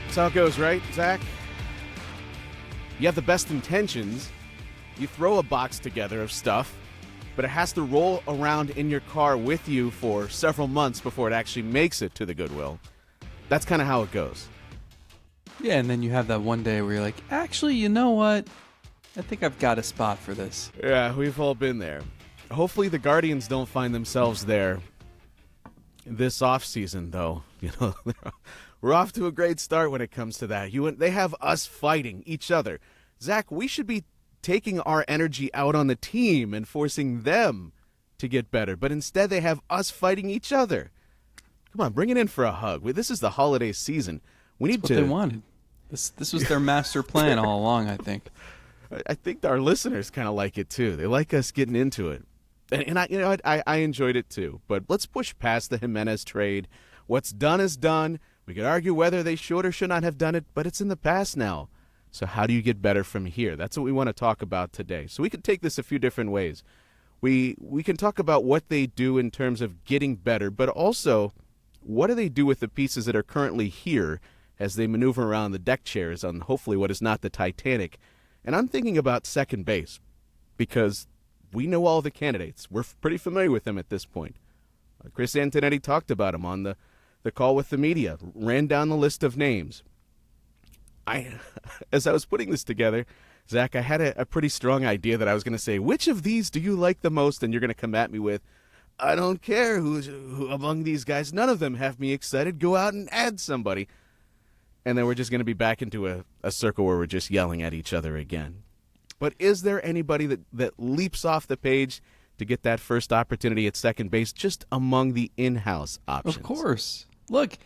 That's how it goes, right, Zach? You have the best intentions. You throw a box together of stuff, but it has to roll around in your car with you for several months before it actually makes it to the Goodwill. That's kind of how it goes. Yeah, and then you have that one day where you're like, actually, you know what? I think I've got a spot for this. Yeah, we've all been there. Hopefully the Guardians don't find themselves there this offseason, though. You know, we're off to a great start when it comes to that. They have us fighting each other. Zach, we should be taking our energy out on the team and forcing them to get better, but instead they have us fighting each other. Come on, bring it in for a hug. This is the holiday season. We need That's what they wanted. This was their master plan all along, I think. I think our listeners kind of like it too. They like us getting into it, and I enjoyed it too. But let's push past the Gimenez trade. What's done is done. We could argue whether they should or should not have done it, but it's in the past now. So how do you get better from here? That's what we want to talk about today. So we could take this a few different ways. We can talk about what they do in terms of getting better, but also what do they do with the pieces that are currently here as they maneuver around the deck chairs on hopefully what is not the Titanic. And I'm thinking about second base because we know all the candidates. We're pretty familiar with them at this point. Chris Antonetti talked about him on the call with the media, ran down the list of names. As I was putting this together, Zach, I had a pretty strong idea that I was going to say, which of these do you like the most? And you're going to come at me with, I don't care who among these guys. None of them have me excited. Go out and add somebody. And then we're just going to be back into a circle where we're just yelling at each other again. But is there anybody that leaps off the page to get that first opportunity at second base just among the in-house options? Of course. Look,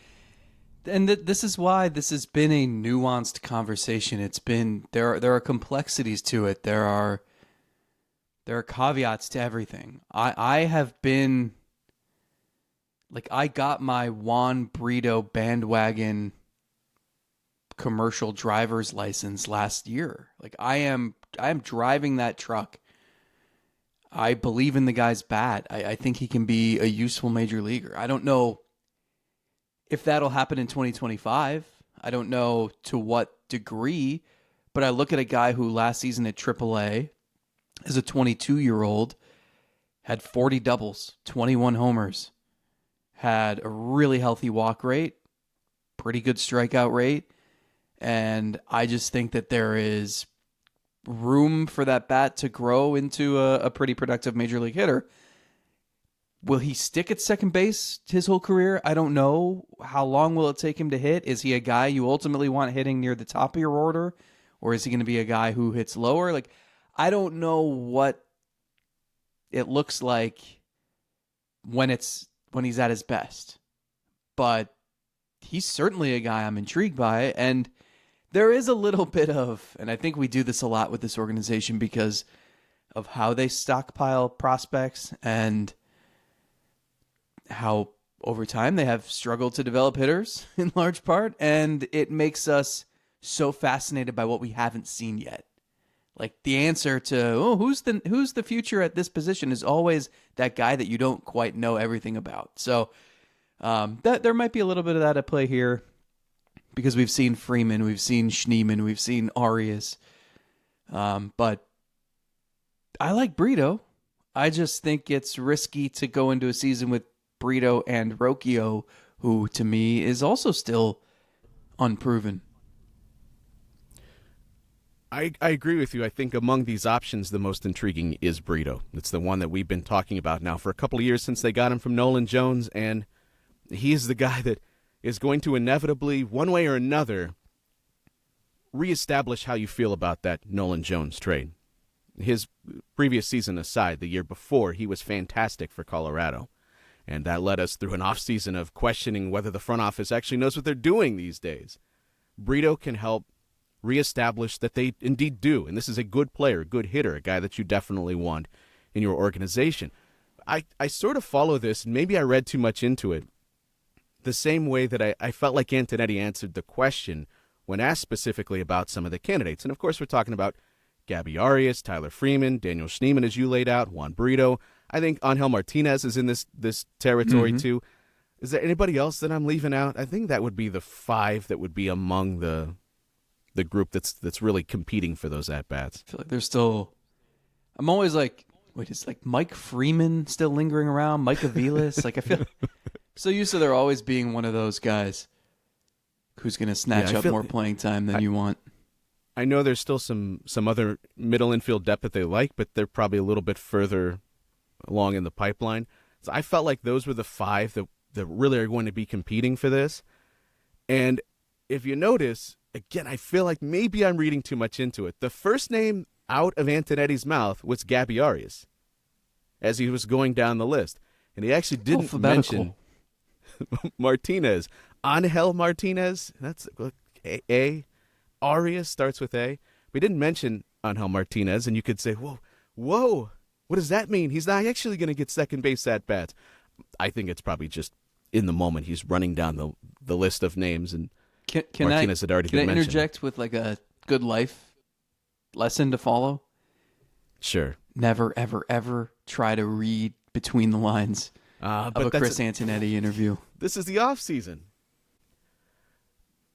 and this is why this has been a nuanced conversation. It's been there are complexities to it. There are caveats to everything. I have been like, I got my Juan Brito bandwagon commercial driver's license last year. Like, I am driving that truck. I believe in the guy's bat. I think he can be a useful major leaguer. I don't know if that'll happen in 2025. I don't know to what degree, but I look at a guy who last season at AAA as a 22-year-old had 40 doubles, 21 homers, had a really healthy walk rate, pretty good strikeout rate, and I just think that there is room for that bat to grow into a pretty productive major league hitter. Will he stick at second base his whole career? I don't know. How long will it take him to hit? Is he a guy you ultimately want hitting near the top of your order? Or is he going to be a guy who hits lower? Like, I don't know what it looks like when he's at his best. But he's certainly a guy I'm intrigued by. And there is a little bit of, and I think we do this a lot with this organization because of how they stockpile prospects and how over time they have struggled to develop hitters in large part. And it makes us so fascinated by what we haven't seen yet. Like, the answer to, who's the future at this position is always that guy that you don't quite know everything about. So that there might be a little bit of that at play here because we've seen Freeman, we've seen Schneemann, we've seen Arias. But I like Brito. I just think it's risky to go into a season with Brito and Rocchio, who to me is also still unproven. I agree with you. I think among these options, the most intriguing is Brito. It's the one that we've been talking about now for a couple of years since they got him from Nolan Jones, and he is the guy that is going to inevitably, one way or another, reestablish how you feel about that Nolan Jones trade. His previous season aside, the year before, he was fantastic for Colorado, and that led us through an offseason of questioning whether the front office actually knows what they're doing these days. Brito can help reestablish that they indeed do, and this is a good player, a good hitter, a guy that you definitely want in your organization. I sort of follow this, and maybe I read too much into it, the same way that I felt like Antonetti answered the question when asked specifically about some of the candidates. And, of course, we're talking about Gabby Arias, Tyler Freeman, Daniel Schneemann, as you laid out, Juan Brito. I think Angel Martinez is in this territory too. Is there anybody else that I'm leaving out? I think that would be the 5 that would be among the group that's really competing for those at-bats. I feel like there's still... I'm always like, wait, is like Mike Freeman still lingering around? Mike Aviles? Like, I feel so used to there always being one of those guys who's going to snatch up more playing time than you want. I know there's still some other middle infield depth that they like, but they're probably a little bit further along in the pipeline. So I felt like those were the 5 that really are going to be competing for this. And if you notice, again, I feel like maybe I'm reading too much into it. The first name out of Antonetti's mouth was Gabby Arias as he was going down the list. And he actually didn't mention Martinez. Angel Martinez, that's A. Arias starts with A. We didn't mention Angel Martinez, and you could say, whoa, what does that mean? He's not actually going to get second base at-bats. I think it's probably just in the moment he's running down the list of names, and Martinez had already been mentioned. Can I interject with like a good life lesson to follow? Sure. Never, ever, ever try to read between the lines of a Chris Antonetti interview. This is the off-season.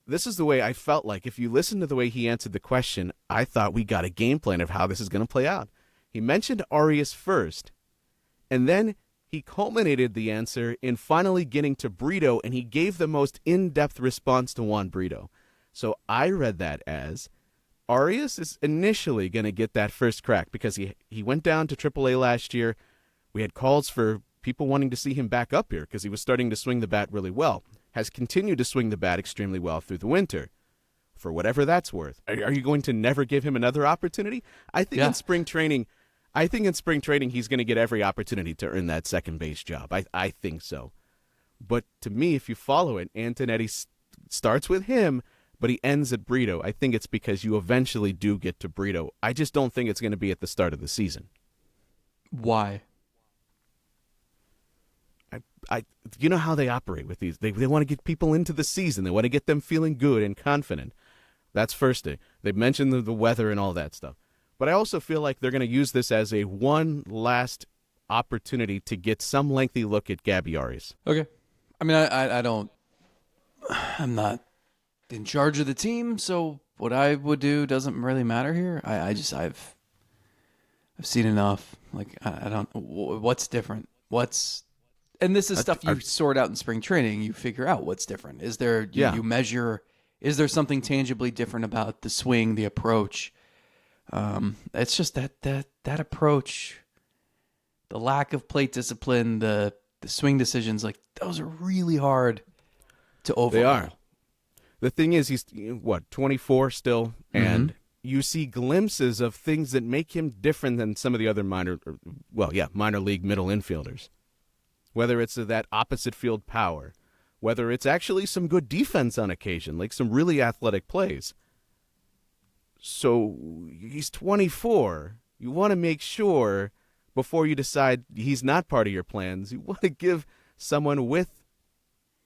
This is the way I felt like. If you listen to the way he answered the question, I thought we got a game plan of how this is going to play out. He mentioned Arias first, and then he culminated the answer in finally getting to Brito, and he gave the most in-depth response to Juan Brito. So I read that as Arias is initially going to get that first crack because he went down to AAA last year. We had calls for people wanting to see him back up here because he was starting to swing the bat really well. Has continued to swing the bat extremely well through the winter. For whatever that's worth. Are you going to never give him another opportunity? I think in spring training he's going to get every opportunity to earn that second base job. I think so. But to me, if you follow it, Antonetti starts with him, but he ends at Brito. I think it's because you eventually do get to Brito. I just don't think it's going to be at the start of the season. Why? You know how they operate with these. They want to get people into the season. They want to get them feeling good and confident. That's first thing. They've mentioned the weather and all that stuff. But I also feel like they're going to use this as a one last opportunity to get some lengthy look at Gabby Arias. Okay. I mean, I'm not in charge of the team, so what I would do doesn't really matter here. I've seen enough. Like, I don't, what's different? And this is stuff you sort out in spring training. You figure out what's different. Is there, you measure, is there something tangibly different about the swing, the approach? It's just that approach, the lack of plate discipline, the swing decisions, like those are really hard to overcome. They are. The thing is, he's 24 still, and you see glimpses of things that make him different than some of the other minor league middle infielders. Whether it's that opposite field power, whether it's actually some good defense on occasion, like some really athletic plays. So he's 24. You want to make sure before you decide he's not part of your plans, you want to give someone with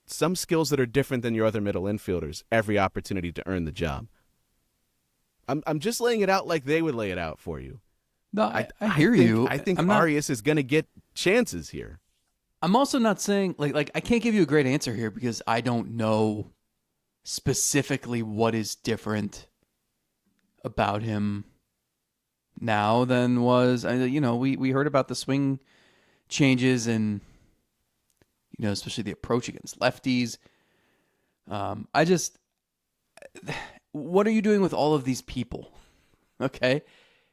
some skills that are different than your other middle infielders every opportunity to earn the job. I'm just laying it out like they would lay it out for you. No, I hear you. I think Arias is going to get chances here. I'm also not saying like I can't give you a great answer here because I don't know specifically what is different about him now than was. We heard about the swing changes and especially the approach against lefties. What are you doing with all of these people? Okay,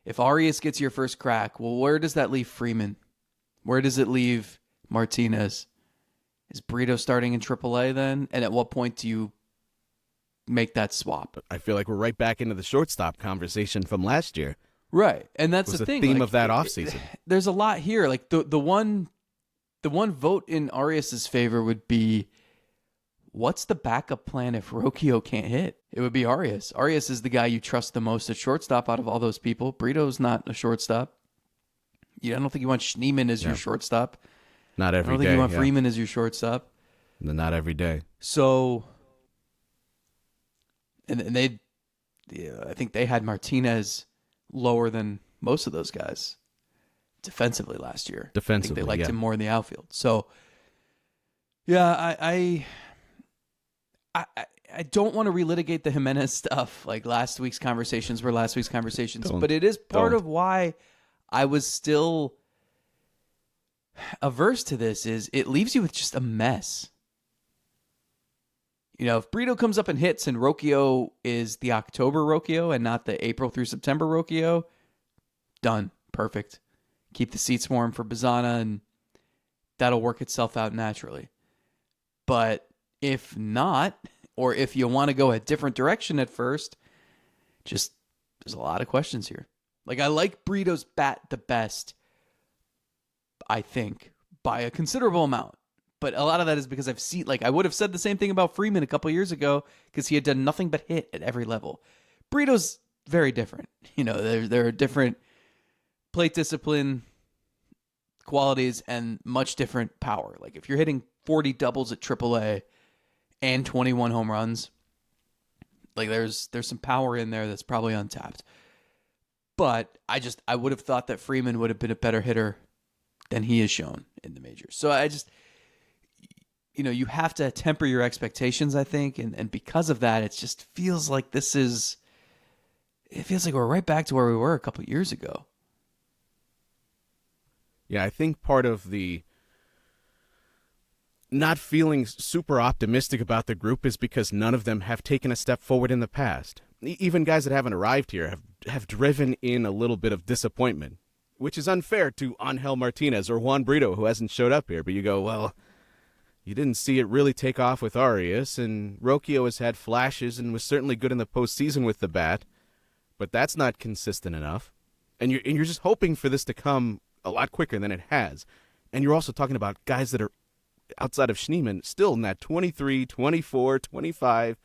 if Arias gets your first crack, well, where does that leave Freeman? Where does it leave Martinez? Is Brito starting in AAA then? And at what point do you make that swap? I feel like we're right back into the shortstop conversation from last year. Right. And that's the thing. The theme of that offseason. There's a lot here. Like the one vote in Arias' favor would be, what's the backup plan if Rocchio can't hit? It would be Arias. Arias is the guy you trust the most at shortstop out of all those people. Brito's not a shortstop. I don't think you want Schneemann as your shortstop. Not every day. I don't think you want Freeman as your shortstop. Not every day. So, and I think they had Martinez lower than most of those guys defensively last year. Defensively, I think they liked him more in the outfield. So, Yeah, I don't want to relitigate the Gimenez stuff. Like last week's conversations were last week's conversations, but it is part of why I was still averse to this. Is it leaves you with just a mess. You know, if Brito comes up and hits and Rocchio is the October Rocchio and not the April through September Rocchio, done. Perfect. Keep the seats warm for Bazana, and that'll work itself out naturally. But if not, or if you want to go a different direction at first, just there's a lot of questions here. Like, I like Brito's bat the best, I think, by a considerable amount. But a lot of that is because I've seen, like, I would have said the same thing about Freeman a couple years ago because he had done nothing but hit at every level. Brito's very different. You know, there are different plate discipline qualities and much different power. Like, if you're hitting 40 doubles at AAA and 21 home runs, like, there's some power in there that's probably untapped. But I would have thought that Freeman would have been a better hitter than he has shown in the majors. So I just, you know, you have to temper your expectations, I think. And because of that, it just feels like it feels like we're right back to where we were a couple years ago. Yeah, I think part of the not feeling super optimistic about the group is because none of them have taken a step forward in the past. Even guys that haven't arrived here have driven in a little bit of disappointment, which is unfair to Angel Martinez or Juan Brito, who hasn't showed up here. But you go, well, you didn't see it really take off with Arias, and Rocchio has had flashes and was certainly good in the postseason with the bat, but that's not consistent enough. And you're just hoping for this to come a lot quicker than it has. And you're also talking about guys that are outside of Schneemann still in that 23, 24, 25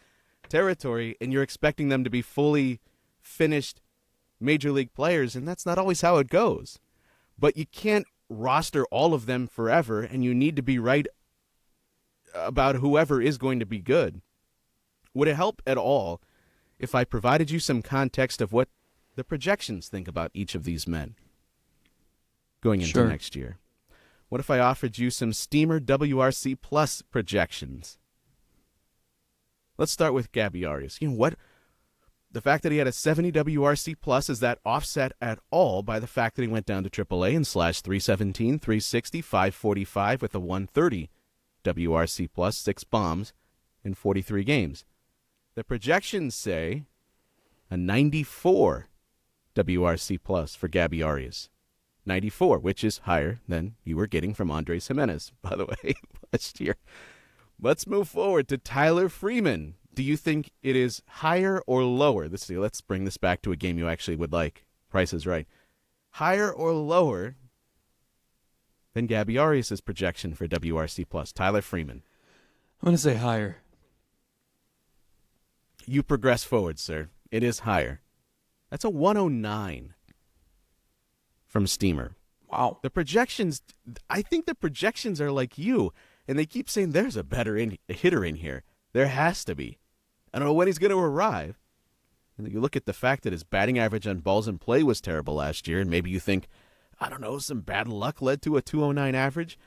territory, and you're expecting them to be fully finished major league players, and that's not always how it goes. But you can't roster all of them forever, and you need to be right about whoever is going to be good. Would it help at all if I provided you some context of what the projections think about each of these men going into next year? What if I offered you some Steamer WRC Plus projections? Let's start with Gabby Arias. You know what? The fact that he had a 70 WRC Plus, is that offset at all by the fact that he went down to AAA and slashed 317, 360, 545 with a 130 WRC Plus, 6 bombs in 43 games? The projections say a 94 WRC Plus for Gabby Arias. 94, which is higher than you were getting from Andres Gimenez, by the way, last year. Let's move forward to Tyler Freeman. Do you think it is higher or lower? Let's bring this back to a game you actually would like. Price is Right. Higher or lower than Gabby Arias' projection for WRC Plus? Tyler Freeman. I'm going to say higher. You progress forward, sir. It is higher. That's a 109 from Steamer. Wow. The projections, I think the projections are like you, and they keep saying there's a better hitter in here. There has to be. I don't know when he's going to arrive. And you look at the fact that his batting average on balls in play was terrible last year, and maybe you think, I don't know, some bad luck led to a 209 average.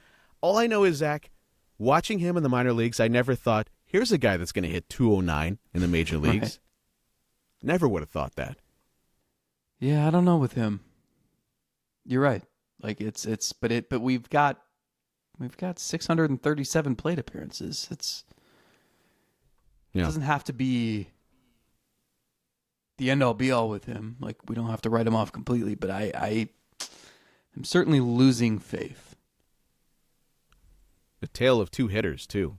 All I know is, Zach, watching him in the minor leagues, I never thought, here's a guy that's going to hit 209 in the major leagues. Right. Never would have thought that. Yeah, I don't know with him. You're right. Like but we've got 637 plate appearances. It doesn't have to be the end all be all with him. Like, we don't have to write him off completely, but I'm certainly losing faith. The tale of two hitters, too.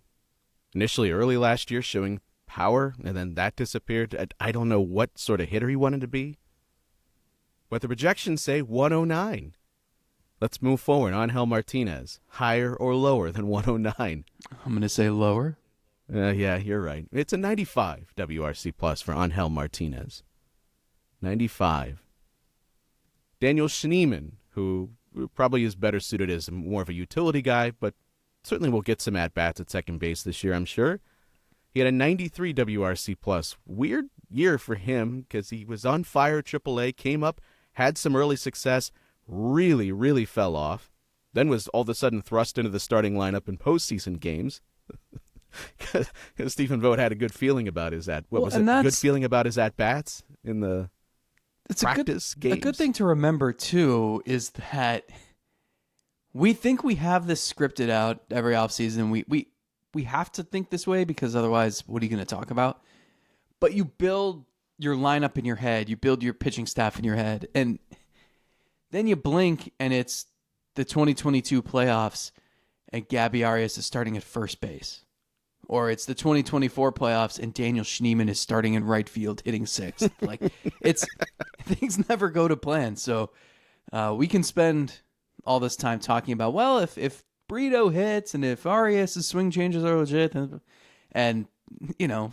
Initially early last year showing power, and then that disappeared. I don't know what sort of hitter he wanted to be. But the projections say 109. Let's move forward. Angel Martinez, higher or lower than 109? I'm going to say lower. Yeah, you're right. It's a 95 WRC Plus for Angel Martinez. 95. Daniel Schneemann, who probably is better suited as more of a utility guy, but certainly will get some at-bats at second base this year, I'm sure. He had a 93 WRC Plus. Weird year for him because he was on fire at AAA, came up, had some early success, really, really fell off, then was all of a sudden thrust into the starting lineup in postseason games, Because Stephen Vogt had a good feeling about his good feeling about his at bats in the practice games. A good thing to remember too is that we think we have this scripted out every offseason. We have to think this way because otherwise, what are you going to talk about? But you build your lineup in your head, you build your pitching staff in your head, and then you blink and it's the 2022 playoffs and Gabby Arias is starting at first base. Or it's the 2024 playoffs and Daniel Schneemann is starting in right field hitting sixth. Like, things never go to plan. So we can spend all this time talking about, well, if Brito hits and if Arias' swing changes are legit, and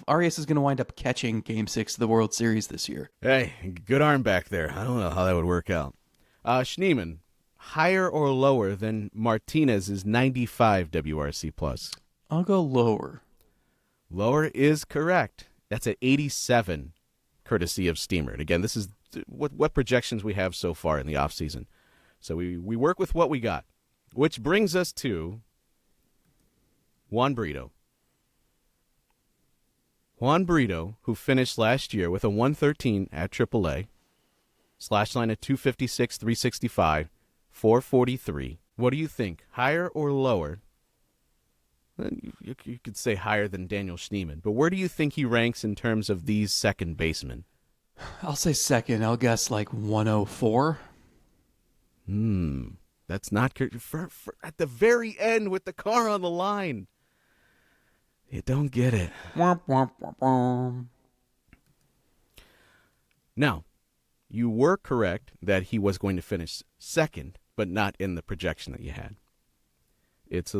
Arias is going to wind up catching Game 6 of the World Series this year. Hey, good arm back there. I don't know how that would work out. Schneemann, higher or lower than Martinez's 95 WRC plus? I'll go lower. Lower is correct. That's at 87, courtesy of Steamer. And again, this is what projections we have so far in the offseason. So we work with what we got, which brings us to Juan Brito. Juan Brito, who finished last year with a 113 at AAA, slash line at 256, 365, 443. What do you think? Higher or lower? You could say higher than Daniel Schneemann, but where do you think he ranks in terms of these second basemen? I'll say second. I'll guess like 104. That's not good. At the very end with the car on the line. You don't get it. Now, you were correct that he was going to finish second, but not in the projection that you had. It's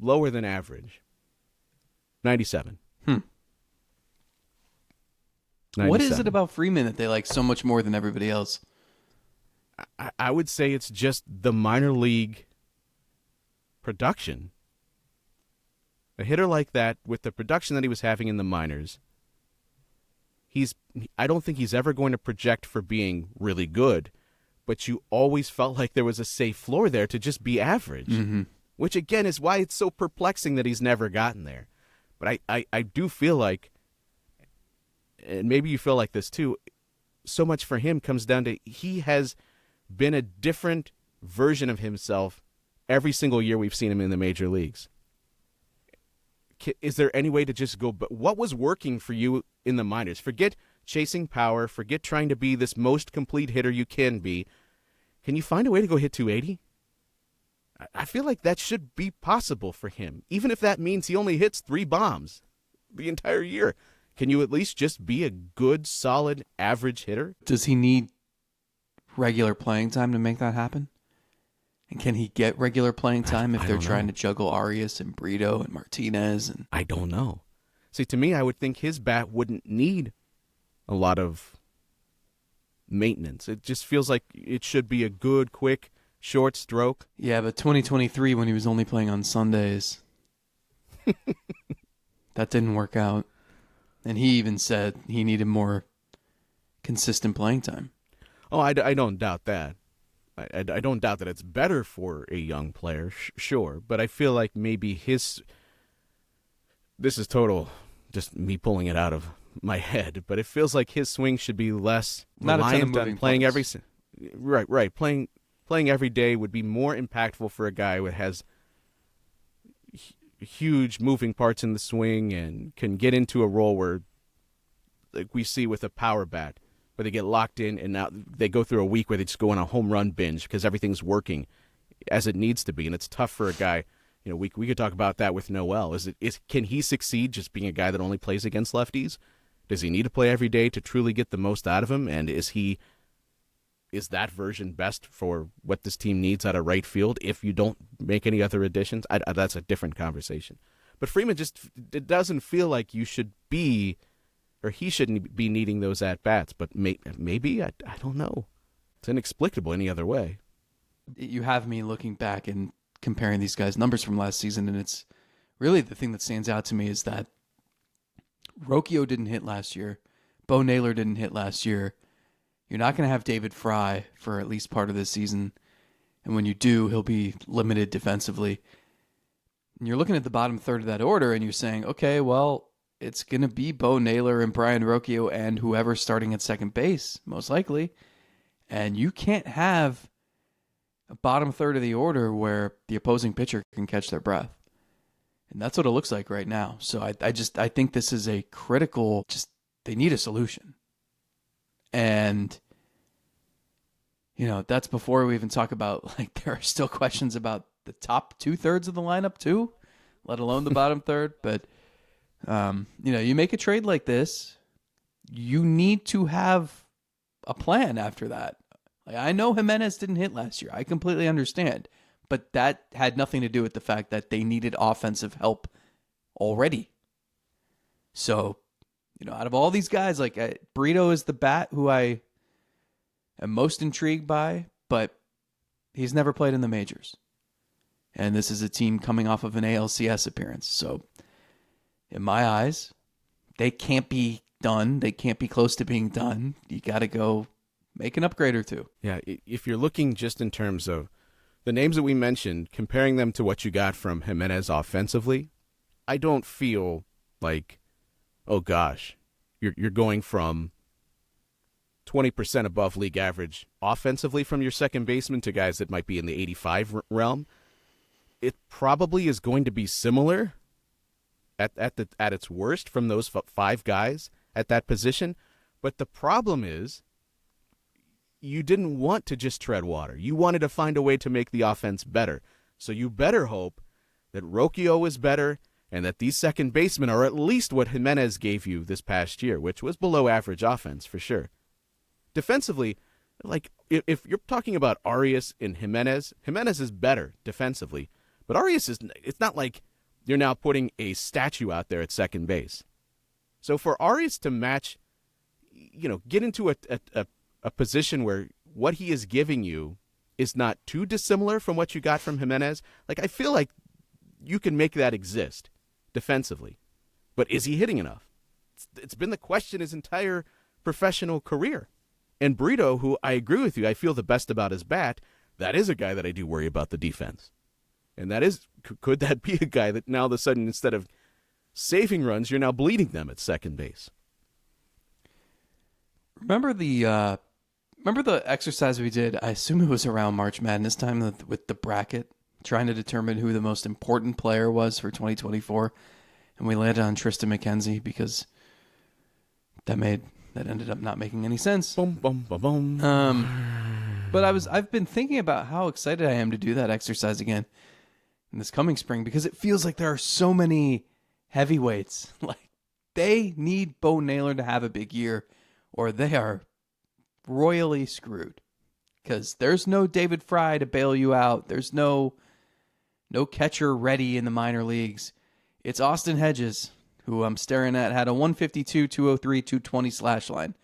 lower than average. 97. 97. What is it about Freeman that they like so much more than everybody else? I would say it's just the minor league production. A hitter like that, with the production that he was having in the minors, I don't think he's ever going to project for being really good, but you always felt like there was a safe floor there to just be average. Mm-hmm. Which, again, is why it's so perplexing that he's never gotten there. But I do feel like, and maybe you feel like this too, so much for him comes down to he has been a different version of himself every single year we've seen him in the major leagues. Is there any way to just go, but what was working for you in the minors? Forget chasing power. Forget trying to be this most complete hitter you can be. Can you find a way to go hit 280? I feel like that should be possible for him, even if that means he only hits 3 bombs the entire year. Can you at least just be a good, solid, average hitter? Does he need regular playing time to make that happen? And can he get regular playing time if they're trying to juggle Arias and Brito and Martinez? I don't know. See, to me, I would think his bat wouldn't need a lot of maintenance. It just feels like it should be a good, quick, short stroke. Yeah, but 2023, when he was only playing on Sundays, that didn't work out. And he even said he needed more consistent playing time. Oh, I don't doubt that. I don't doubt that it's better for a young player, sure. But I feel like maybe this is total, just me pulling it out of my head, but it feels like his swing should be less reliant on playing every... Right. Playing every day would be more impactful for a guy who has huge moving parts in the swing and can get into a role where, like we see with a power bat, where they get locked in and now they go through a week where they just go on a home run binge because everything's working as it needs to be, and it's tough for a guy. We could talk about that with Noel. Can he succeed just being a guy that only plays against lefties? Does he need to play every day to truly get the most out of him? And is that version best for what this team needs out of right field if you don't make any other additions? That's a different conversation. But Freeman it doesn't feel like you should be, or he shouldn't be needing those at-bats. But maybe, I don't know. It's inexplicable any other way. You have me looking back and comparing these guys' numbers from last season, and it's really the thing that stands out to me is that Rocchio didn't hit last year. Bo Naylor didn't hit last year. You're not going to have David Fry for at least part of this season. And when you do, he'll be limited defensively. And you're looking at the bottom third of that order and you're saying, okay, well, it's going to be Bo Naylor and Brian Rocchio and whoever's starting at second base, most likely. And you can't have a bottom third of the order where the opposing pitcher can catch their breath. And that's what it looks like right now. So I think this is a critical, they need a solution. And, that's before we even talk about, there are still questions about the top 2/3 of the lineup too, let alone the bottom third. But, you make a trade like this, you need to have a plan after that. I know Gimenez didn't hit last year. I completely understand. But that had nothing to do with the fact that they needed offensive help already. So, out of all these guys, Brito is the bat who I am most intrigued by, but he's never played in the majors. And this is a team coming off of an ALCS appearance. So, in my eyes, they can't be done. They can't be close to being done. You got to go make an upgrade or two. Yeah, if you're looking just in terms of the names that we mentioned, comparing them to what you got from Gimenez offensively, I don't feel like, oh gosh, you're going from 20% above league average offensively from your second baseman to guys that might be in the 85 realm. It probably is going to be similar at its worst from those five guys at that position. But the problem is, you didn't want to just tread water. You wanted to find a way to make the offense better. So you better hope that Rocchio is better and that these second basemen are at least what Gimenez gave you this past year, which was below average offense for sure. Defensively, if you're talking about Arias and Gimenez is better defensively. But Arias it's not like you're now putting a statue out there at second base. So for Arias to match, get into a position where what he is giving you is not too dissimilar from what you got from Gimenez, I feel like you can make that exist defensively. But is he hitting enough? It's been the question his entire professional career. And Brito, who I agree with you, I feel the best about his bat, that is a guy that I do worry about the defense. And could that be a guy that now all of a sudden, instead of saving runs, you're now bleeding them at second base? Remember the exercise we did? I assume it was around March Madness time with the bracket, trying to determine who the most important player was for 2024, and we landed on Tristan McKenzie because that ended up not making any sense. Boom, boom, boom, boom. But I've been thinking about how excited I am to do that exercise again in this coming spring because it feels like there are so many heavyweights. They need Bo Naylor to have a big year, or they are royally screwed. Because there's no David Fry to bail you out. There's no catcher ready in the minor leagues. It's Austin Hedges, who I'm staring at, had a 152, 203, 220 slash line.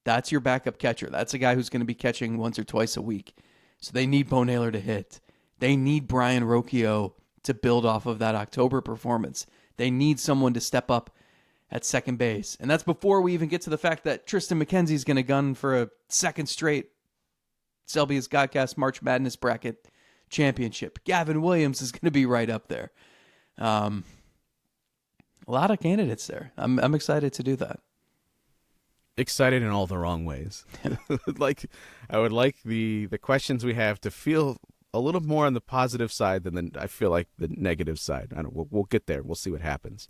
That's your backup catcher. That's a guy who's going to be catching once or twice a week. So they need Bo Naylor to hit. They need Brian Rocchio to build off of that October performance. They need someone to step up at second base. And that's before we even get to the fact that Tristan McKenzie's going to gun for a second straight Selby's Godcast March Madness Bracket championship. Gavin Williams is going to be right up there. A lot of candidates there. I'm excited to do that. Excited in all the wrong ways. I would like the questions we have to feel a little more on the positive side than I feel like the negative side. I don't. We'll get there. We'll see what happens.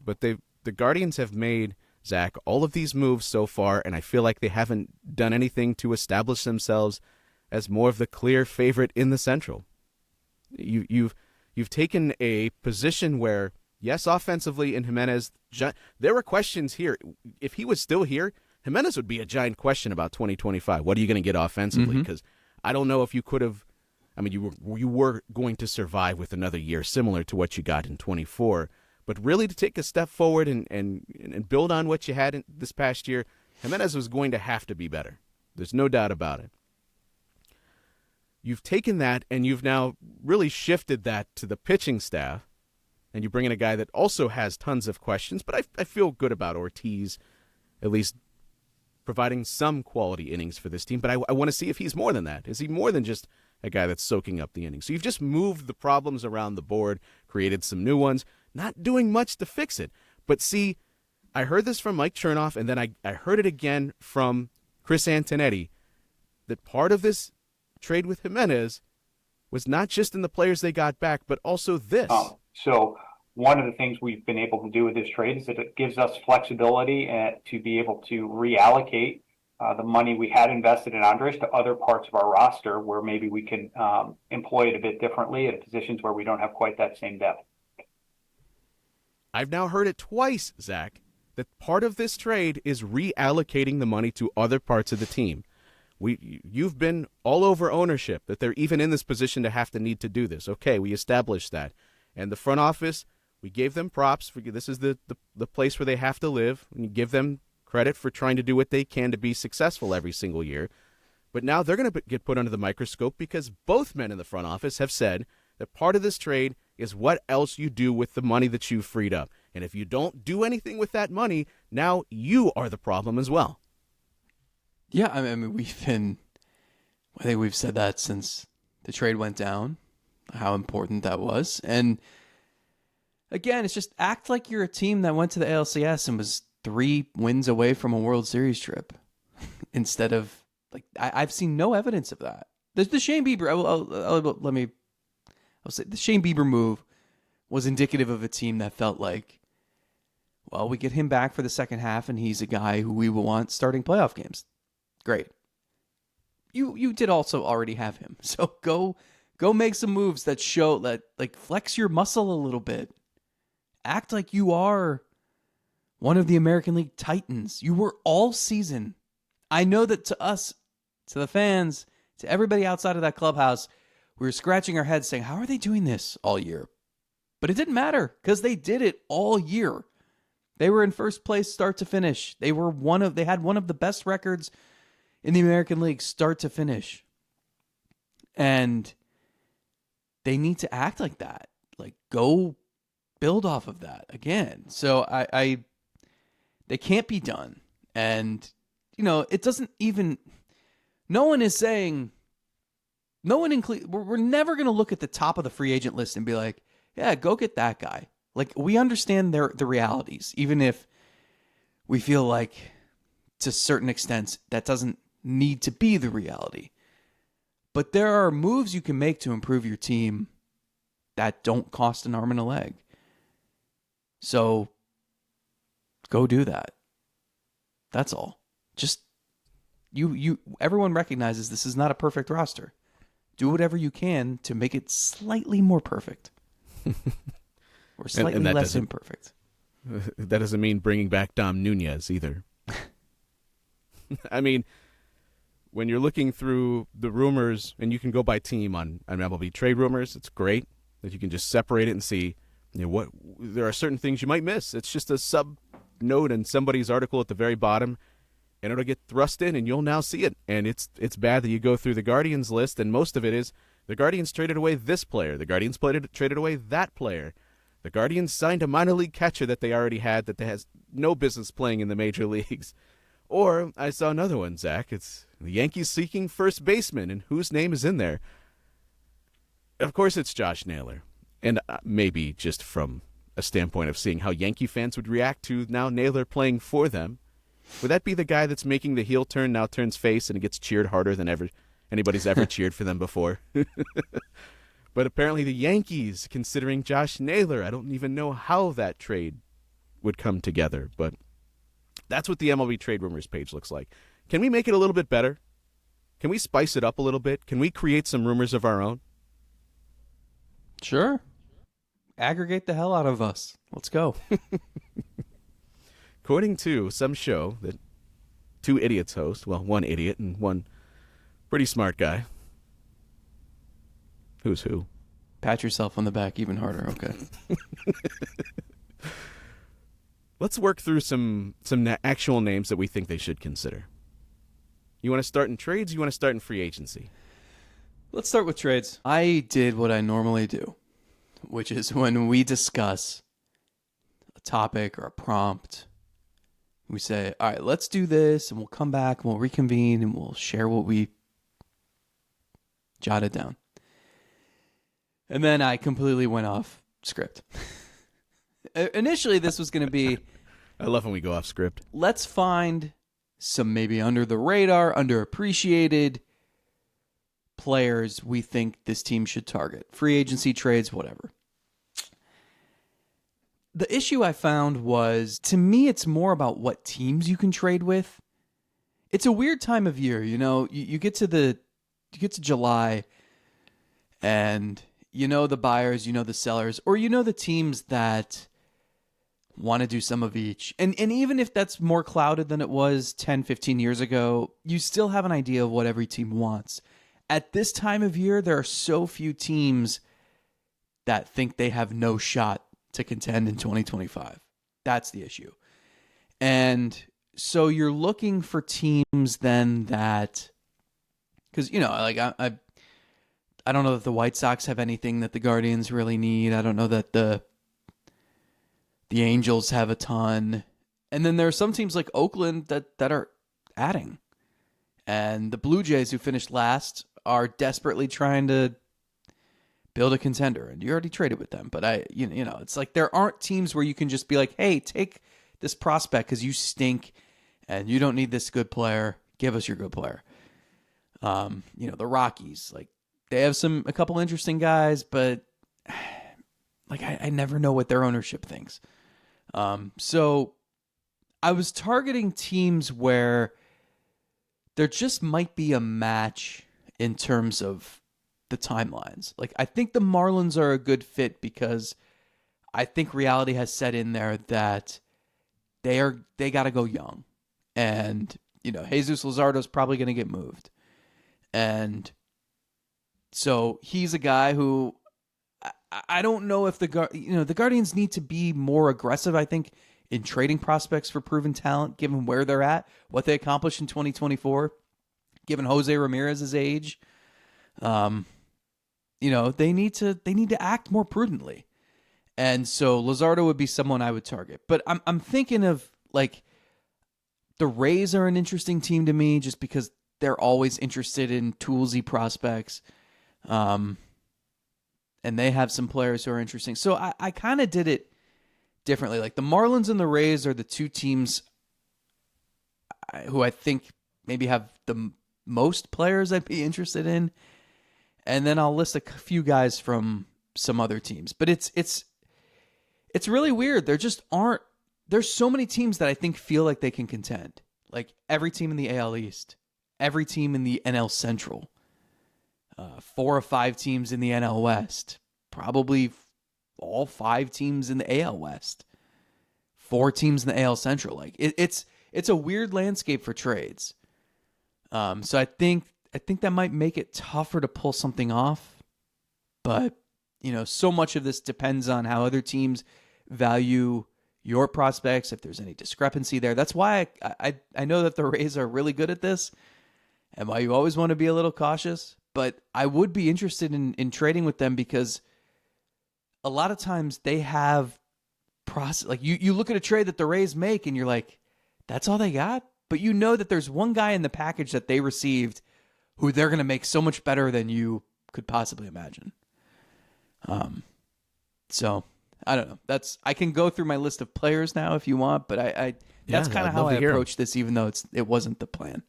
But the Guardians have made, Zach, all of these moves so far, and I feel like they haven't done anything to establish themselves as more of the clear favorite in the Central. You've taken a position where, yes, offensively in Gimenez, there were questions here. If he was still here, Gimenez would be a giant question about 2025. What are you going to get offensively? Because I don't know if you could have. I mean, you were going to survive with another year similar to what you got in 24. But really to take a step forward and build on what you had in this past year, Gimenez was going to have to be better. There's no doubt about it. You've taken that and you've now really shifted that to the pitching staff, and you bring in a guy that also has tons of questions, but I feel good about Ortiz at least providing some quality innings for this team. But I want to see if he's more than that. Is he more than just a guy that's soaking up the innings. So you've just moved the problems around the board, created some new ones, not doing much to fix it. But see, I heard this from Mike Chernoff, and then I heard it again from Chris Antonetti, that part of this trade with Gimenez was not just in the players they got back, but also this. So one of the things we've been able to do with this trade is that it gives us flexibility to be able to reallocate the money we had invested in Andres to other parts of our roster where maybe we can employ it a bit differently at positions where we don't have quite that same depth. I've now heard it twice, Zach, that part of this trade is reallocating the money to other parts of the team. You've been all over ownership, that they're even in this position to have to need to do this. Okay, we established that. And the front office, we gave them props. This is the place where they have to live. And you give them credit for trying to do what they can to be successful every single year. But now they're going to get put under the microscope because both men in the front office have said that part of this trade is what else you do with the money that you've freed up. And if you don't do anything with that money, now you are the problem as well. Yeah, I mean, I think we've said that since the trade went down, how important that was. And again, it's just act like you're a team that went to the ALCS and was 3 wins away from a World Series trip instead of, like, I've seen no evidence of that. The Shane Bieber, I'll say the Shane Bieber move was indicative of a team that felt like, well, we get him back for the second half and he's a guy who we will want starting playoff games. Great. You did also already have him. So go make some moves that show that, like, flex your muscle a little bit. Act like you are one of the American League Titans. You were all season. I know that to us, to the fans, to everybody outside of that clubhouse, we were scratching our heads saying, how are they doing this all year? But it didn't matter because they did it all year. They were in first place start to finish. They had one of the best records in the American League start to finish. And they need to act like that. Like, go build off of that again. So they can't be done. And, it doesn't even, no one is saying, we're never going to look at the top of the free agent list and be like, yeah, go get that guy. Like, we understand the realities, even if we feel like to certain extents that doesn't need to be the reality. But there are moves you can make to improve your team that don't cost an arm and a leg. So go do that. That's all. Just everyone recognizes this is not a perfect roster. Do whatever you can to make it slightly more perfect. Or slightly and less imperfect. That doesn't mean bringing back Dom Nunez either. I mean, when you're looking through the rumors, and you can go by team on MLB trade rumors, it's great that you can just separate it and see, what there are certain things you might miss. It's just a sub note in somebody's article at the very bottom, and it'll get thrust in, and you'll now see it. And it's bad that you go through the Guardians list, and most of it is the Guardians traded away this player, the Guardians traded away that player. The Guardians signed a minor league catcher that they already had that has no business playing in the major leagues. Or I saw another one, Zach. It's the Yankees seeking first baseman, and whose name is in there? Of course, it's Josh Naylor. And maybe just from a standpoint of seeing how Yankee fans would react to now Naylor playing for them. Would that be the guy that's making the heel turn, now turns face, and it gets cheered harder than anybody's ever cheered for them before? But apparently the Yankees considering Josh Naylor. I don't even know how that trade would come together, but that's what the MLB trade rumors page looks like. Can we make it a little bit better? Can we spice it up a little bit? Can we create some rumors of our own? Sure. Aggregate the hell out of us. Let's go. According to some show that 2 idiots host, well, 1 idiot and 1 pretty smart guy. Who's who? Pat yourself on the back even harder. Okay. Let's work through some actual names that we think they should consider. You want to start in trades? You want to start in free agency? Let's start with trades. I did what I normally do, which is when we discuss a topic or a prompt, we say, all right, let's do this, and we'll come back and we'll reconvene and we'll share what we Jot it down. And then I completely went off script. Initially, this was going to be... I love when we go off script. Let's find some maybe under the radar, underappreciated players we think this team should target. Free agency, trades, whatever. The issue I found was, to me, it's more about what teams you can trade with. It's a weird time of year, you know. You get to July, and you know the buyers, you know the sellers, or you know the teams that want to do some of each. And even if that's more clouded than it was 10, 15 years ago, you still have an idea of what every team wants. At this time of year, there are so few teams that think they have no shot to contend in 2025. That's the issue. And so you're looking for teams then that, because, you know, like I don't know that the White Sox have anything that the Guardians really need. I don't know that the Angels have a ton. And then there are some teams like Oakland that are adding. And the Blue Jays, who finished last, are desperately trying to build a contender. And you already traded with them. But you know, it's like there aren't teams where you can just be like, hey, take this prospect because you stink and you don't need this good player. Give us your good player. You know, the Rockies, like they have a couple interesting guys, but like I never know what their ownership thinks. So I was targeting teams where there just might be a match in terms of the timelines. Like I think the Marlins are a good fit because I think reality has set in there that they got to go young. And, you know, Jesus Luzardo's probably going to get moved. And so he's a guy who I don't know if the Guardians need to be more aggressive, I think, in trading prospects for proven talent, given where they're at, what they accomplished in 2024, given Jose Ramirez's age. You know, they need to act more prudently. And so Luzardo would be someone I would target. But I'm thinking of, like, the Rays are an interesting team to me just because they're always interested in toolsy prospects. And they have some players who are interesting. So I kind of did it differently. Like the Marlins and the Rays are the two teams who I think maybe have the most players I'd be interested in. And then I'll list a few guys from some other teams. But it's really weird. There just aren't. There's so many teams that I think feel like they can contend. Like every team in the AL East, every team in the NL Central, 4 or 5 teams in the NL West, probably all 5 teams in the AL West, 4 teams in the AL Central. Like it's a weird landscape for trades. So I think that might make it tougher to pull something off. But, you know, so much of this depends on how other teams value your prospects, if there's any discrepancy there. That's why I know that the Rays are really good at this and why you always want to be a little cautious. But I would be interested in trading with them because a lot of times they have like you look at a trade that the Rays make and you're like, that's all they got? But you know that there's one guy in the package that they received who they're going to make so much better than you could possibly imagine. So I don't know. I can go through my list of players now if you want, but that's kind of how I approached this, even though it wasn't the plan.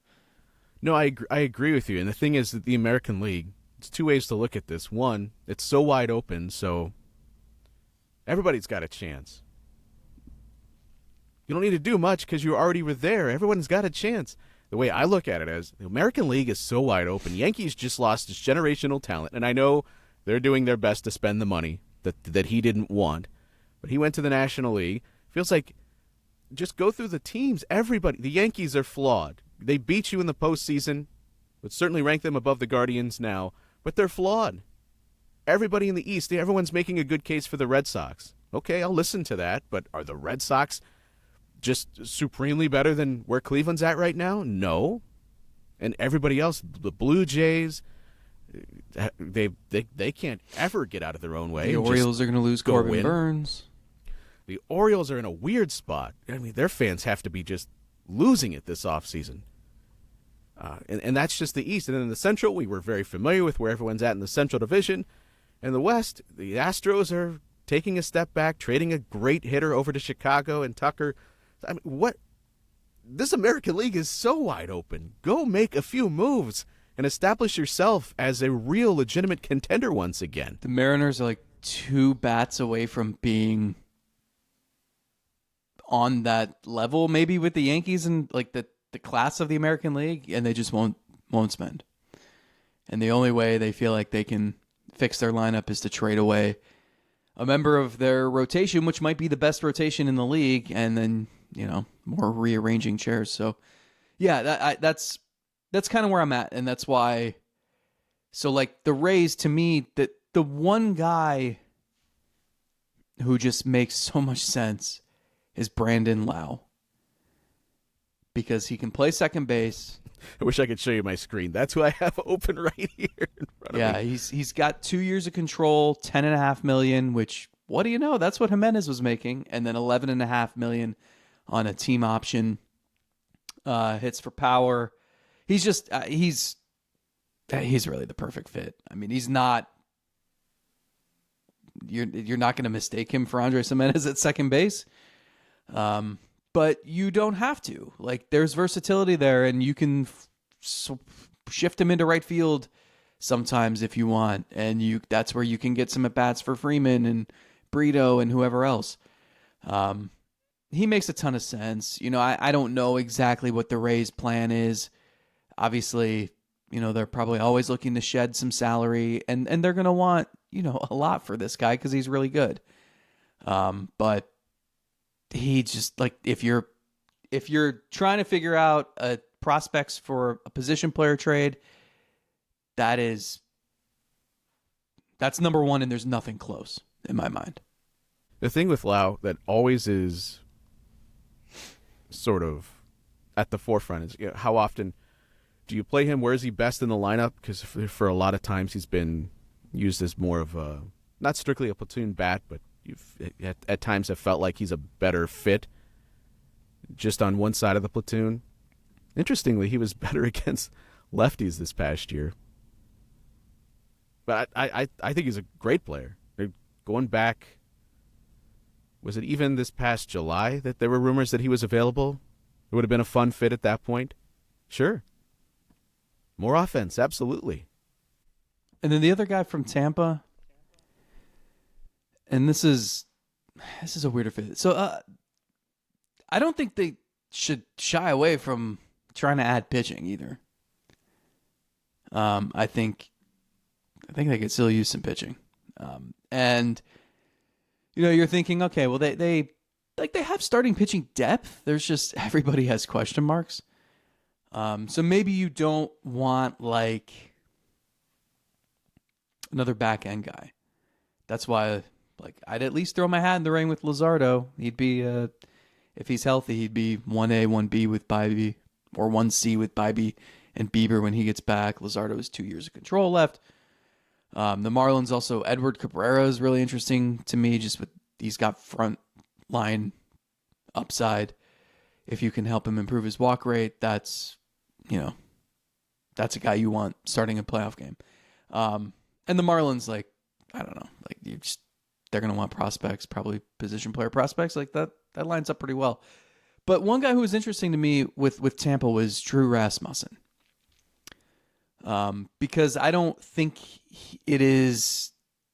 No, I agree with you. And the thing is that the American League, it's 2 ways to look at this. One, it's so wide open, so everybody's got a chance. You don't need to do much because you already were there. Everyone's got a chance. The way I look at it is the American League is so wide open. Yankees just lost his generational talent, and I know they're doing their best to spend the money that he didn't want, but he went to the National League. Feels like just go through the teams. Everybody, the Yankees are flawed. They beat you in the postseason, would certainly rank them above the Guardians now, but they're flawed. Everybody in the East, everyone's making a good case for the Red Sox. Okay, I'll listen to that, but are the Red Sox just supremely better than where Cleveland's at right now? No. And everybody else, the Blue Jays, they can't ever get out of their own way. The Orioles are going to lose Corbin Burns. The Orioles are in a weird spot. I mean, their fans have to be just losing it this offseason. And that's just the East. And then in the Central, we were very familiar with where everyone's at in the Central Division. In the West, the Astros are taking a step back, trading a great hitter over to Chicago and Tucker. I mean, what? This American League is so wide open. Go make a few moves and establish yourself as a real legitimate contender once again. The Mariners are like 2 bats away from being on that level, maybe with the Yankees and like the class of the American League, and they just won't spend. And the only way they feel like they can fix their lineup is to trade away a member of their rotation, which might be the best rotation in the league, and then, more rearranging chairs. So, yeah, that's kind of where I'm at, and that's why. So, like, the Rays, to me, that the one guy who just makes so much sense is Brandon Lowe, because he can play second base. I wish I could show you my screen. That's who I have open right here in front of me. Yeah, he's got 2 years of control, $10.5 million, which, what do you know? That's what Gimenez was making, and then $11.5 million on a team option. Hits for power. He's just he's really the perfect fit. I mean, he's not. You're not going to mistake him for Andres Gimenez at second base. But you don't have to. Like, there's versatility there, and you can shift him into right field sometimes if you want, and that's where you can get some at-bats for Freeman and Brito and whoever else. He makes a ton of sense. I don't know exactly what the Rays' plan is. Obviously, they're probably always looking to shed some salary, and they're going to want, a lot for this guy because he's really good. But he just, like, if you're trying to figure out prospects for a position player trade, that's number one, and there's nothing close in my mind. The thing with Lowe that always is sort of at the forefront is, how often do you play him? Where is he best in the lineup? Because for a lot of times he's been used as more of a, not strictly a platoon bat, but at times have felt like he's a better fit just on one side of the platoon. Interestingly, he was better against lefties this past year. But I think he's a great player. Going back, was it even this past July that there were rumors that he was available? It would have been a fun fit at that point. Sure. More offense, absolutely. And then the other guy from Tampa, and this is a weirder fit. So I don't think they should shy away from trying to add pitching either. I think they could still use some pitching. And you're thinking, okay, well they have starting pitching depth. There's just everybody has question marks. So maybe you don't want like another back end guy. That's why, like, I'd at least throw my hat in the ring with Luzardo. He'd be, if he's healthy, he'd be 1A, 1B with Bybee, or 1C with Bybee and Bieber when he gets back. Luzardo has 2 years of control left. The Marlins also, Edward Cabrera is really interesting to me, just with, he's got front line upside. If you can help him improve his walk rate, that's a guy you want starting a playoff game. And the Marlins, like, I don't know, like, they're going to want prospects, probably position player prospects. Like, that lines up pretty well. But one guy who was interesting to me with Tampa was Drew Rasmussen. Because I don't think it is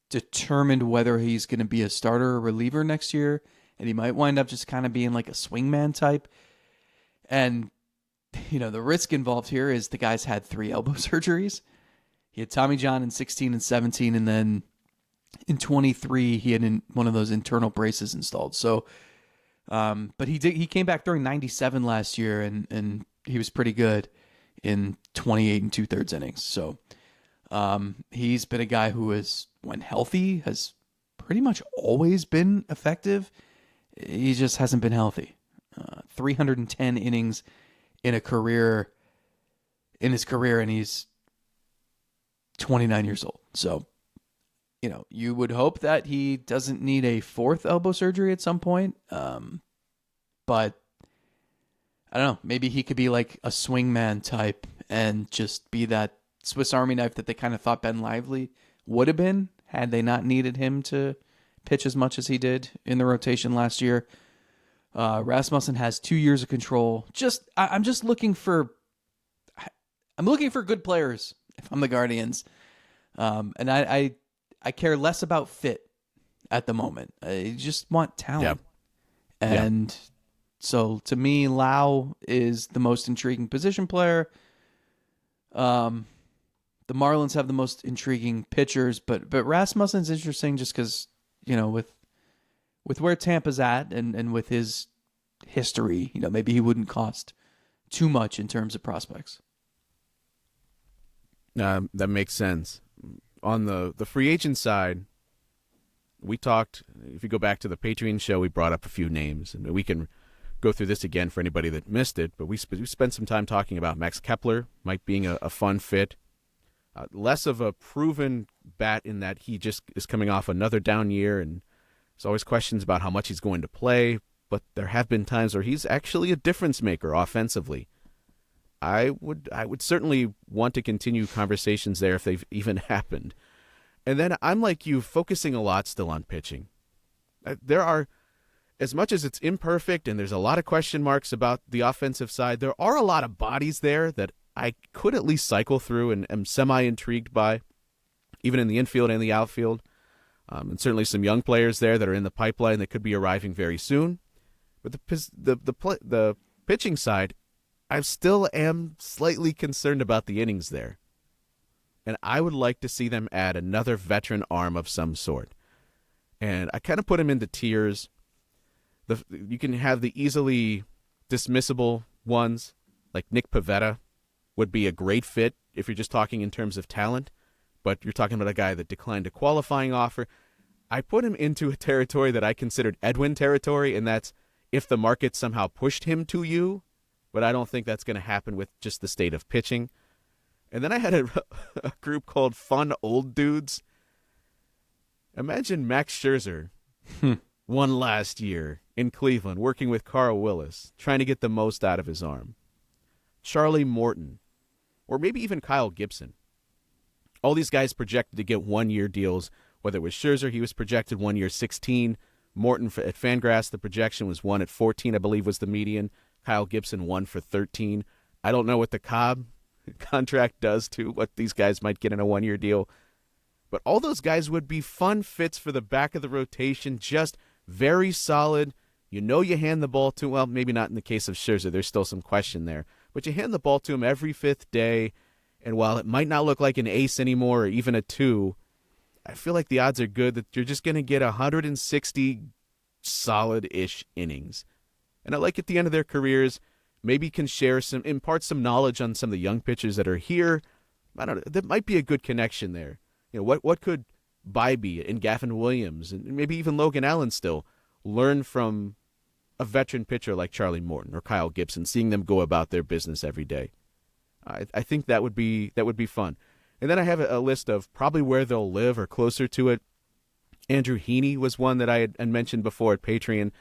determined whether he's going to be a starter or reliever next year, and he might wind up just kind of being like a swingman type. And, the risk involved here is the guy's had 3 elbow surgeries. He had Tommy John in 16 and 17, and then in 23 he had one of those internal braces installed. So, but he came back during 97 last year, and he was pretty good in 28 and 2/3 innings. So, he's been a guy who is, when healthy, has pretty much always been effective. He just hasn't been healthy. 310 innings in his career, and he's 29 years old. So, you would hope that he doesn't need a 4th elbow surgery at some point. But I don't know, maybe he could be like a swingman type and just be that Swiss Army knife that they kind of thought Ben Lively would have been had they not needed him to pitch as much as he did in the rotation last year. Rasmussen has 2 years of control. I'm looking for good players if I'm the Guardians. And I care less about fit at the moment. I just want talent. Yep. And so to me, Lowe is the most intriguing position player. The Marlins have the most intriguing pitchers, but Rasmussen's interesting just because, with where Tampa's at and with his history, maybe he wouldn't cost too much in terms of prospects. That makes sense. On the free agent side, we talked, if you go back to the Patreon show, we brought up a few names, and we can go through this again for anybody that missed it, but we spent some time talking about Max Kepler might being a fun fit. Less of a proven bat in that he just is coming off another down year, and there's always questions about how much he's going to play, but there have been times where he's actually a difference maker offensively. I would certainly want to continue conversations there if they've even happened. And then I'm like you, focusing a lot still on pitching. There are, as much as it's imperfect and there's a lot of question marks about the offensive side, there are a lot of bodies there that I could at least cycle through and am semi-intrigued by, even in the infield and the outfield. And certainly some young players there that are in the pipeline that could be arriving very soon. But the pitching side, I still am slightly concerned about the innings there. And I would like to see them add another veteran arm of some sort. And I kind of put them into tiers. You can have the easily dismissible ones, like Nick Pivetta would be a great fit if you're just talking in terms of talent, but you're talking about a guy that declined a qualifying offer. I put him into a territory that I considered Edwin territory, and that's if the market somehow pushed him to you, but I don't think that's going to happen with just the state of pitching. And then I had a group called Fun Old Dudes. Imagine Max Scherzer won last year in Cleveland, working with Carl Willis, trying to get the most out of his arm. Charlie Morton, or maybe even Kyle Gibson. All these guys projected to get 1-year deals. Whether it was Scherzer, he was projected 1 year 16. Morton at Fangraphs, the projection was 1 at 14, I believe was the median. Kyle Gibson 1 for 13. I don't know what the Cobb contract does to what these guys might get in a 1-year deal. But all those guys would be fun fits for the back of the rotation, just very solid. You hand the ball to, well, maybe not in the case of Scherzer, there's still some question there. But you hand the ball to him every 5th day, and while it might not look like an ace anymore or even a 2, I feel like the odds are good that you're just going to get 160 solid-ish innings. And I like at the end of their careers, maybe can impart some knowledge on some of the young pitchers that are here. I don't know. There might be a good connection there. What could Bybee and Gavin Williams and maybe even Logan Allen still learn from a veteran pitcher like Charlie Morton or Kyle Gibson, seeing them go about their business every day? I think that would be fun. And then I have a list of probably where they'll live or closer to it. Andrew Heaney was one that I had mentioned before at Patreon,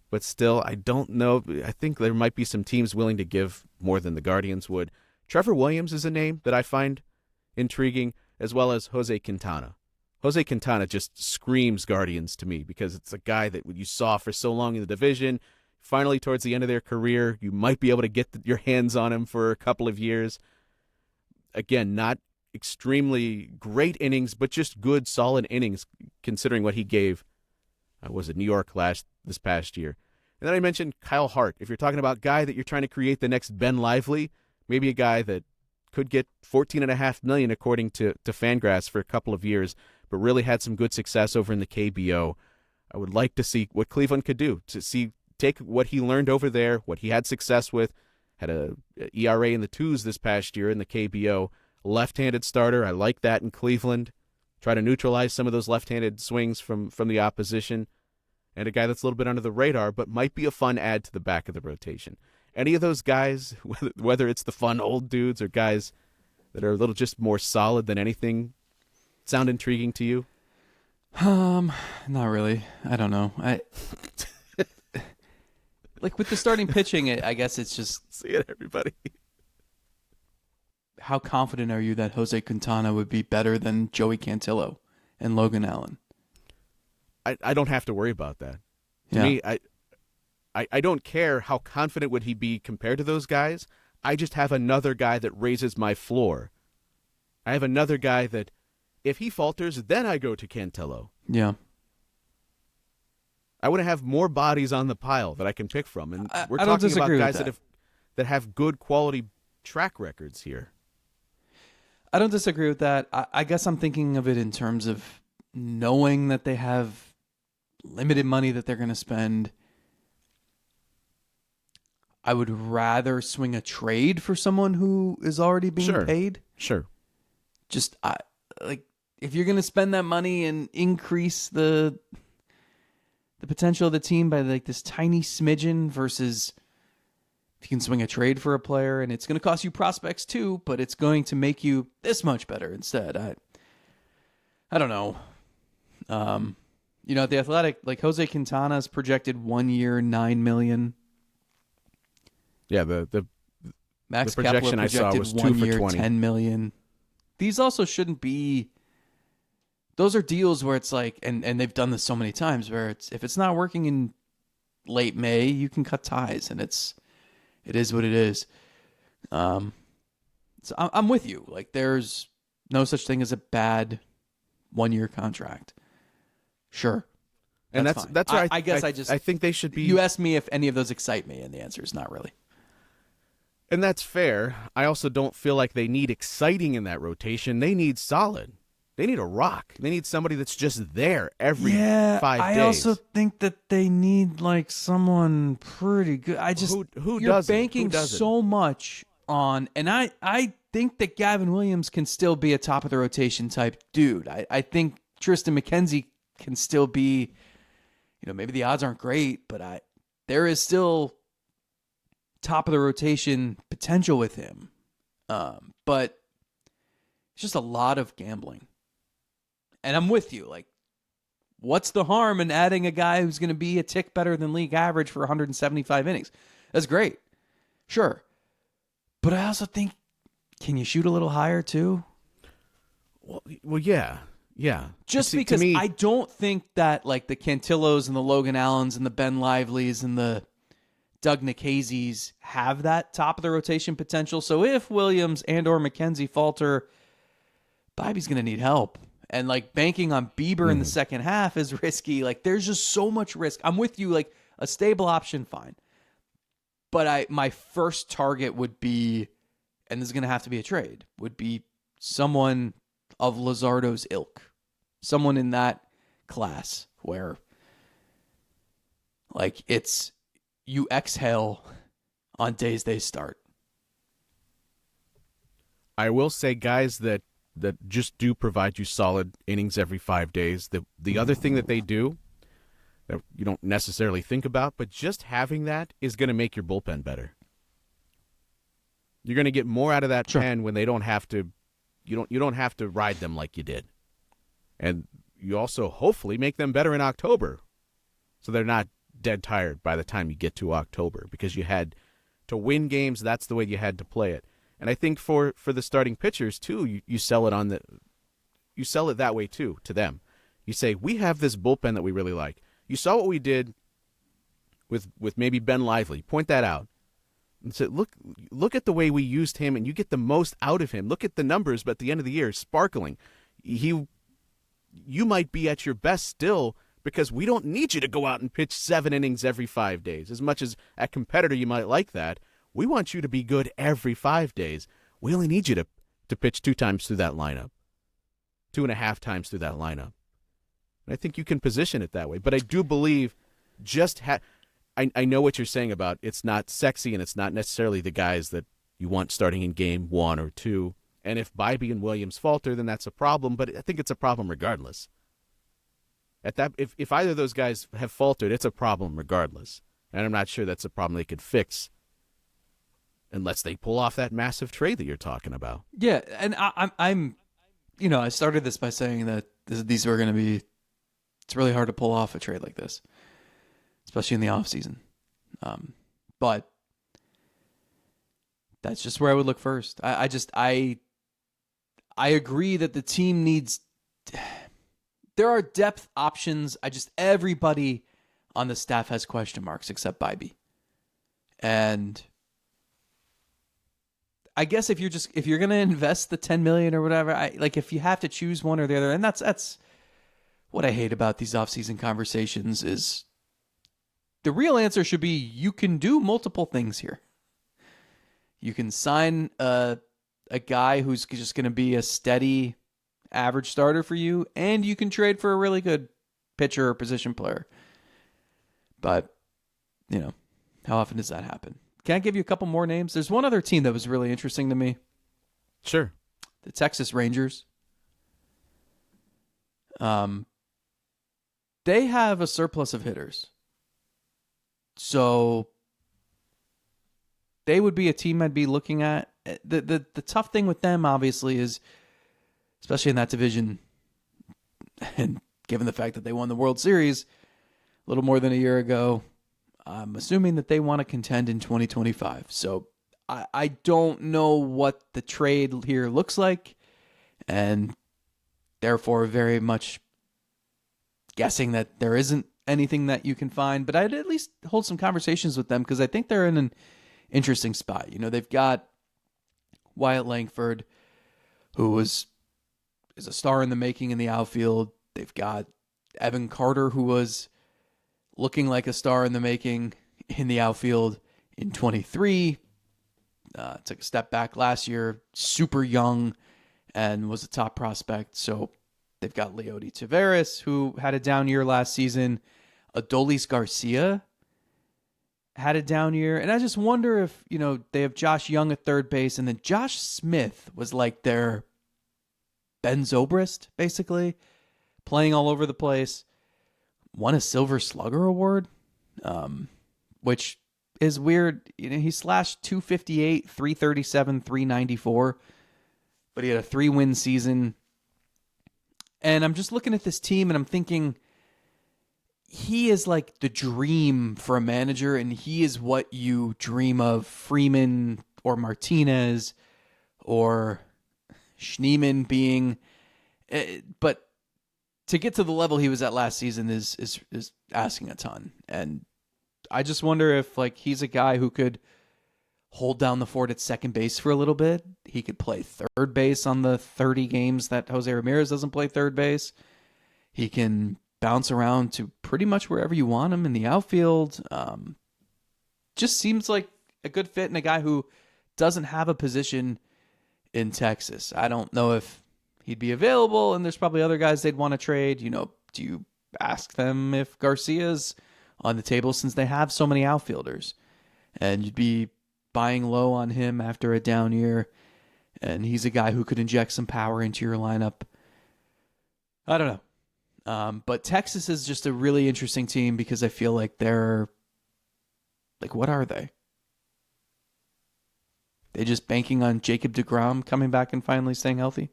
but still, I don't know. I think there might be some teams willing to give more than the Guardians would. Trevor Williams is a name that I find intriguing, as well as Jose Quintana. Jose Quintana just screams Guardians to me because it's a guy that you saw for so long in the division. Finally, towards the end of their career, you might be able to get your hands on him for a couple of years. Again, not extremely great innings, but just good, solid innings, considering what he gave. Was it New York this past year? And then I mentioned Kyle Hart. If you're talking about a guy that you're trying to create the next Ben Lively, maybe a guy that could get $14.5 million according to Fangraphs for a couple of years, but really had some good success over in the KBO. I would like to see what Cleveland could do to take what he learned over there, what he had success with, had a ERA in the 2s this past year in the KBO. Left-handed starter, I like that in Cleveland. Try to neutralize some of those left-handed swings from the opposition. And a guy that's a little bit under the radar, but might be a fun add to the back of the rotation. Any of those guys, whether it's the fun old dudes or guys that are a little just more solid than anything, sound intriguing to you? Not really. I don't know. Like with the starting pitching, I guess it's just... See it, everybody. how confident are you that Jose Quintana would be better than Joey Cantillo and Logan Allen? I don't have to worry about that. To Yeah. me, I don't care how confident would he be compared to those guys. I just have another guy that raises my floor. I have another guy that, if he falters, then I go to Cantillo. Yeah. I want to have more bodies on the pile that I can pick from, and we're I don't talking about disagree with guys that have good quality track records here. I don't disagree with that. I guess I'm thinking of it in terms of knowing that they have limited money that they're going to spend. I would rather swing a trade for someone who is already being paid. Sure. Just like, if you're going to spend that money and increase the potential of the team by like this tiny smidgen versus if you can swing a trade for a player and it's going to cost you prospects too, but it's going to make you this much better instead. I don't know. At the Athletic, like Jose Quintana's projected 1 year, $9 million. Yeah, the Max the Kepler projection I saw projected was 1 2 for year, 20. $10 million. These also shouldn't be. Those are deals where it's like, and they've done this so many times, where it's if it's not working in late May, you can cut ties, and it is what it is. So I'm with you. Like, there's no such thing as a bad 1 year contract. Sure. And fine. that's where I guess I think they should be. You asked me if any of those excite me, and the answer is not really. And that's fair. I also don't feel like they need exciting in that rotation. They need solid. They need a rock. They need somebody that's just there every 5 days. I also think that they need like someone pretty good. Who you're doesn't? banking Who doesn't? so much on, and I think that Gavin Williams can still be a top of the rotation type dude. I think Tristan McKenzie can still be, maybe the odds aren't great, but there is still top of the rotation potential with him. But it's just a lot of gambling. And I'm with you. Like, what's the harm in adding a guy who's going to be a tick better than league average for 175 innings? That's great. Sure. But I also think, can you shoot a little higher too? Well, yeah. Yeah. Just See, because to me, I don't think that like the Cantillos and the Logan Allens and the Ben Liveleys and the Doug Nikhazy's have that top of the rotation potential. So if Williams and or McKenzie falter, Bobby's going to need help. And like banking on Bieber in the second half is risky. Like there's just so much risk. I'm with you. Like a stable option, fine. But my first target would be, and this is going to have to be a trade, would be someone of Luzardo's ilk. Someone in that class where like it's you exhale on days they start. I will say guys that just do provide you solid innings every 5 days. The other thing that they do that you don't necessarily think about, but just having that is going to make your bullpen better. You're going to get more out of that pen when they don't have to. You don't have to ride them like you did, and you also hopefully make them better in October, so they're not dead tired by the time you get to October because you had to win games. That's the way you had to play it. And I think for the starting pitchers too, you sell it you sell it that way too to them. You say we have this bullpen that we really like. You saw what we did with maybe Ben Lively. Point that out and say, look at the way we used him, and you get the most out of him. Look at the numbers, but at the end of the year, sparkling. You might be at your best still because we don't need you to go out and pitch 7 innings every 5 days. As much as a competitor you might like that. We want you to be good every 5 days. We only need you to pitch 2 times through that lineup, 2.5 times through that lineup. And I think you can position it that way. But I do believe I know what you're saying about it's not sexy and it's not necessarily the guys that you want starting in game 1 or 2. And if Bybee and Williams falter, then that's a problem. But I think it's a problem regardless. If either of those guys have faltered, it's a problem regardless. And I'm not sure that's a problem they could fix unless they pull off that massive trade that you're talking about. Yeah, and I'm I started this by saying that these were going to be. It's really hard to pull off a trade like this, especially in the offseason. But That's just where I would look first. I agree that the team needs. There are depth options. Everybody on the staff has question marks except Bybee. And I guess if you're gonna invest the $10 million or whatever, if you have to choose one or the other, and that's what I hate about these offseason conversations is the real answer should be you can do multiple things here. You can sign a guy who's just going to be a steady average starter for you, and you can trade for a really good pitcher or position player. But, how often does that happen? Can I give you a couple more names? There's one other team that was really interesting to me. Sure. The Texas Rangers. They have a surplus of hitters. So they would be a team I'd be looking at. The tough thing with them, obviously, is, especially in that division, and given the fact that they won the World Series a little more than a year ago, I'm assuming that they want to contend in 2025. So I don't know what the trade here looks like, and therefore very much guessing that there isn't anything that you can find. But I'd at least hold some conversations with them because I think they're in an interesting spot. They've got Wyatt Langford, who is a star in the making in the outfield. They've got Evan Carter, who was looking like a star in the making in the outfield in 23. Took a step back last year, super young, and was a top prospect. So they've got Leody Taveras, who had a down year last season. Adolis Garcia had a down year. And I just wonder if, they have Josh Young at third base, and then Josh Smith was like their Ben Zobrist, basically, playing all over the place. Won a Silver Slugger Award, which is weird. He slashed 258, 337, 394, but he had a 3-win season. And I'm just looking at this team and I'm thinking, he is like the dream for a manager, and he is what you dream of Freeman or Martinez or Schneemann being. But to get to the level he was at last season is asking a ton. And I just wonder if he's a guy who could hold down the fort at second base for a little bit. He could play third base on the 30 games that Jose Ramirez doesn't play third base. He can bounce around to pretty much wherever you want him in the outfield. Just seems like a good fit, and a guy who doesn't have a position in Texas. I don't know if he'd be available, and there's probably other guys they'd want to trade. Do you ask them if Garcia's on the table, since they have so many outfielders? And you'd be buying low on him after a down year, and he's a guy who could inject some power into your lineup. I don't know. But Texas is just a really interesting team because I feel like they're what are they? They just banking on Jacob deGrom coming back and finally staying healthy?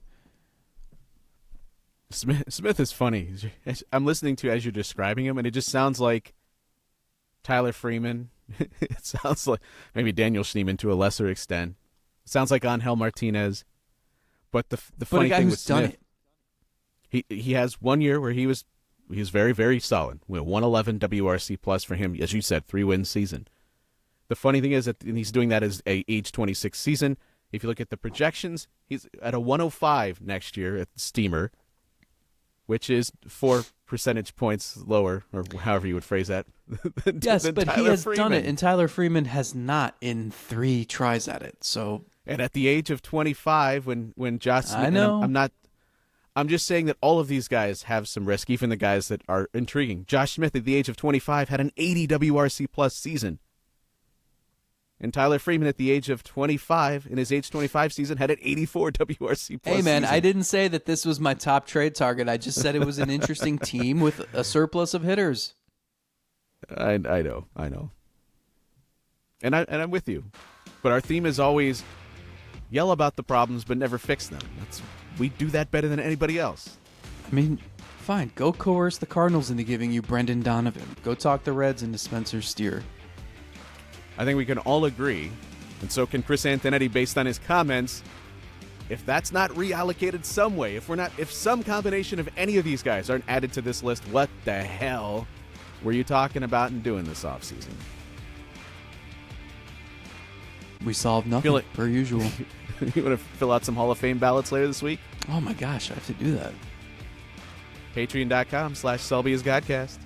Smith is funny. I'm listening to as you're describing him, and it just sounds like Tyler Freeman. It sounds like maybe Daniel Schneemann to a lesser extent. It sounds like Angel Martinez. But the funny thing with Smith, he has 1 year where he was very, very solid. 111 WRC plus for him, as you said, 3-win season. The funny thing is that he's doing that as a age 26 season. If you look at the projections, he's at a 105 next year at Steamer, which is 4 percentage points lower, or however you would phrase that. Yes, but Tyler he has Freeman. done it, and Tyler Freeman has not in 3 tries at it. So, and at the age of 25, when Josh, I know, I'm just saying that all of these guys have some risk, even the guys that are intriguing. Josh Smith at the age of 25 had an 80 WRC plus season. And Tyler Freeman at the age of 25, in his age 25 season, had an 84 WRC plus. Hey, man, season. I didn't say that this was my top trade target. I just said it was an interesting team with a surplus of hitters. I know. And I'm with you. But our theme is always yell about the problems but never fix them. We do that better than anybody else. I mean, fine. Go coerce the Cardinals into giving you Brendan Donovan. Go talk the Reds into Spencer Steer. I think we can all agree And so can Chris Antonetti based on his comments. If that's not reallocated some way, if some combination of any of these guys aren't added to this list, what the hell were you talking about and doing this offseason? We solved nothing, per usual. You want to fill out some Hall of Fame ballots later this week? Oh my gosh, I have to do that. Patreon.com/SelbyIsGodcast.